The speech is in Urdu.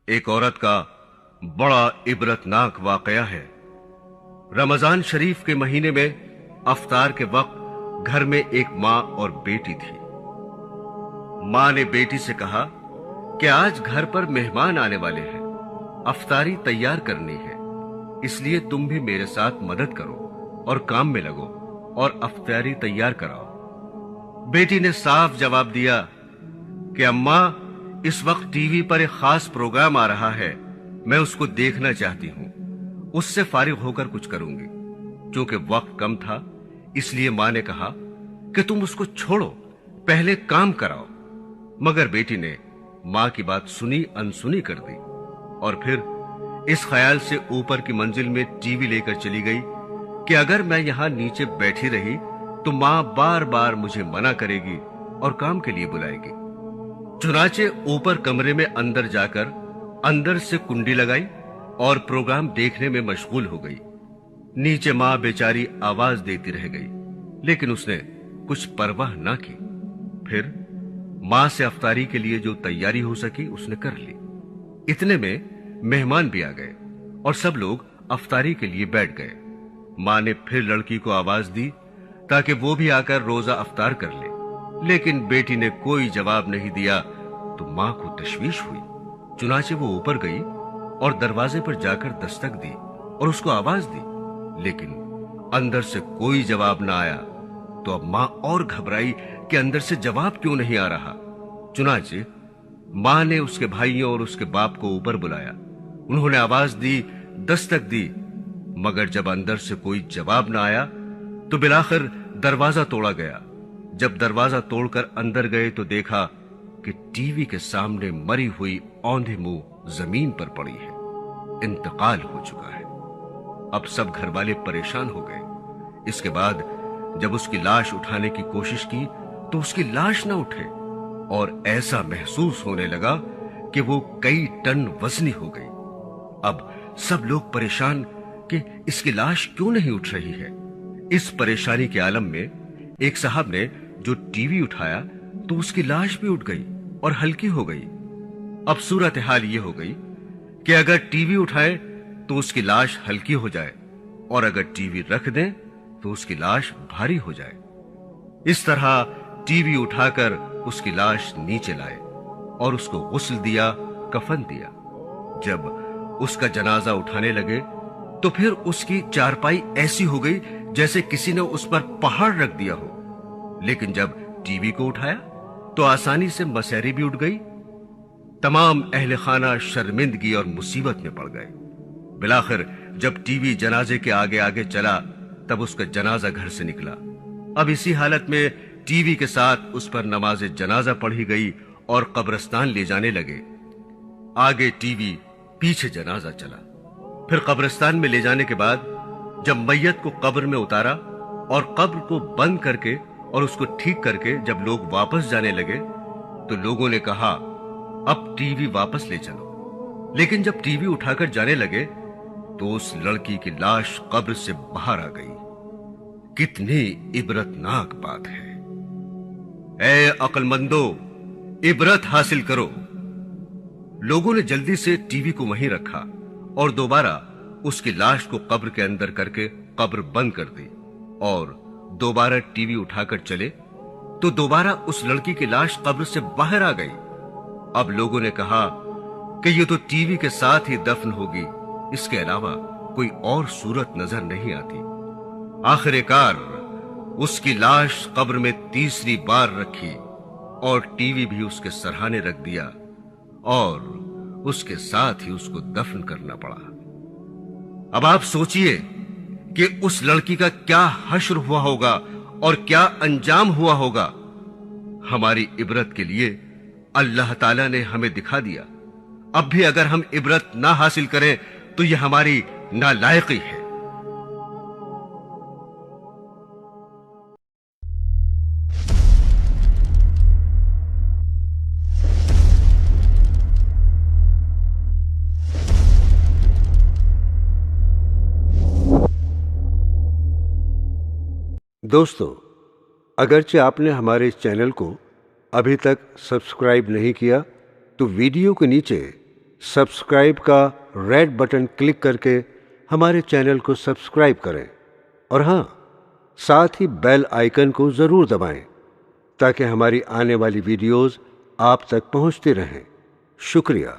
ایک عورت کا بڑا عبرتناک واقعہ ہے۔ رمضان شریف کے مہینے میں افطار کے وقت گھر میں ایک ماں اور بیٹی تھی۔ ماں نے بیٹی سے کہا کہ آج گھر پر مہمان آنے والے ہیں، افطاری تیار کرنی ہے، اس لیے تم بھی میرے ساتھ مدد کرو اور کام میں لگو اور افطاری تیار کراؤ۔ بیٹی نے صاف جواب دیا کہ اماں، اس وقت ٹی وی پر ایک خاص پروگرام آ رہا ہے، میں اس کو دیکھنا چاہتی ہوں، اس سے فارغ ہو کر کچھ کروں گی۔ چونکہ وقت کم تھا اس لیے ماں نے کہا کہ تم اس کو چھوڑو، پہلے کام کراؤ۔ مگر بیٹی نے ماں کی بات سنی انسنی کر دی اور پھر اس خیال سے اوپر کی منزل میں ٹی وی لے کر چلی گئی کہ اگر میں یہاں نیچے بیٹھی رہی تو ماں بار بار مجھے منع کرے گی اور کام کے لیے بلائے گی۔ چنانچہ اوپر کمرے میں اندر جا کر اندر سے کنڈی لگائی اور پروگرام دیکھنے میں مشغول ہو گئی۔ نیچے ماں بیچاری آواز دیتی رہ گئی لیکن اس نے کچھ پرواہ نہ کی۔ پھر ماں سے افطاری کے لیے جو تیاری ہو سکی اس نے کر لی۔ اتنے میں مہمان بھی آ گئے اور سب لوگ افطاری کے لیے بیٹھ گئے۔ ماں نے پھر لڑکی کو آواز دی تاکہ وہ بھی آ کر روزہ افطار کر لے، لیکن بیٹی نے کوئی جواب نہیں دیا تو ماں کو تشویش ہوئی۔ چنانچہ وہ اوپر گئی اور دروازے پر جا کر دستک دی اور اس کو آواز دی، لیکن اندر سے کوئی جواب نہ آیا۔ تو اب ماں اور گھبرائی کہ اندر سے جواب کیوں نہیں آ رہا۔ چنانچہ ماں نے اس کے بھائیوں اور اس کے باپ کو اوپر بلایا۔ انہوں نے آواز دی، دستک دی، مگر جب اندر سے کوئی جواب نہ آیا تو بالآخر دروازہ توڑا گیا۔ جب دروازہ توڑ کر اندر گئے تو دیکھا کہ ٹی وی کے سامنے مری ہوئی اوندھے منہ زمین پر پڑی ہے، انتقال ہو چکا ہے۔ اب سب گھر والے پریشان ہو گئے۔ اس کے بعد جب اس کی لاش اٹھانے کی کوشش کی تو اس کی لاش نہ اٹھے اور ایسا محسوس ہونے لگا کہ وہ کئی ٹن وزنی ہو گئی۔ اب سب لوگ پریشان کہ اس کی لاش کیوں نہیں اٹھ رہی ہے۔ اس پریشانی کے عالم میں ایک صاحب نے جو ٹی وی اٹھایا تو اس کی لاش بھی اٹھ گئی اور ہلکی ہو گئی۔ اب صورتحال یہ ہو گئی کہ اگر ٹی وی اٹھائے تو اس کی لاش ہلکی ہو جائے اور اگر ٹی وی رکھ دیں تو اس کی لاش بھاری ہو جائے۔ اس طرح ٹی وی اٹھا کر اس کی لاش نیچے لائے اور اس کو غسل دیا، کفن دیا۔ جب اس کا جنازہ اٹھانے لگے تو پھر اس کی چارپائی ایسی ہو گئی جیسے کسی نے اس پر پہاڑ رکھ دیا ہو، لیکن جب ٹی وی کو اٹھایا تو آسانی سے مسیری بھی اٹھ گئی۔ تمام اہل خانہ شرمندگی اور مصیبت میں پڑ گئے۔ بالآخر جب ٹی وی جنازے کے آگے آگے چلا تب اس کا جنازہ گھر سے نکلا۔ اب اسی حالت میں ٹی وی کے ساتھ اس پر نماز جنازہ پڑھی گئی اور قبرستان لے جانے لگے۔ آگے ٹی وی، پیچھے جنازہ چلا۔ پھر قبرستان میں لے جانے کے بعد جب میت کو قبر میں اتارا اور قبر کو بند کر کے اور اس کو ٹھیک کر کے جب لوگ واپس جانے لگے تو لوگوں نے کہا اب ٹی وی واپس لے چلو۔ لیکن جب ٹی وی اٹھا کر جانے لگے تو اس لڑکی کی لاش قبر سے باہر آ گئی۔ کتنی عبرتناک بات ہے۔ اے عقل مندو، عبرت حاصل کرو۔ لوگوں نے جلدی سے ٹی وی کو وہیں رکھا اور دوبارہ اس کی لاش کو قبر کے اندر کر کے قبر بند کر دی اور دوبارہ ٹی وی اٹھا کر چلے تو دوبارہ اس لڑکی کی لاش قبر سے باہر آ گئی۔ اب لوگوں نے کہا کہ یہ تو ٹی وی کے ساتھ ہی دفن ہوگی، اس کے علاوہ کوئی اور صورت نظر نہیں آتی۔ آخر کار اس کی لاش قبر میں تیسری بار رکھی اور ٹی وی بھی اس کے سرہانے رکھ دیا اور اس کے ساتھ ہی اس کو دفن کرنا پڑا۔ اب آپ سوچئے کہ اس لڑکی کا کیا حشر ہوا ہوگا اور کیا انجام ہوا ہوگا۔ ہماری عبرت کے لیے اللہ تعالیٰ نے ہمیں دکھا دیا۔ اب بھی اگر ہم عبرت نہ حاصل کریں تو یہ ہماری نالائقی ہے۔ دوستو، اگرچہ آپ نے ہمارے اس چینل کو ابھی تک سبسکرائب نہیں کیا تو ویڈیو کے نیچے سبسکرائب کا ریڈ بٹن کلک کر کے ہمارے چینل کو سبسکرائب کریں، اور ہاں، ساتھ ہی بیل آئیکن کو ضرور دبائیں تاکہ ہماری آنے والی ویڈیوز آپ تک پہنچتی رہیں۔ شکریہ۔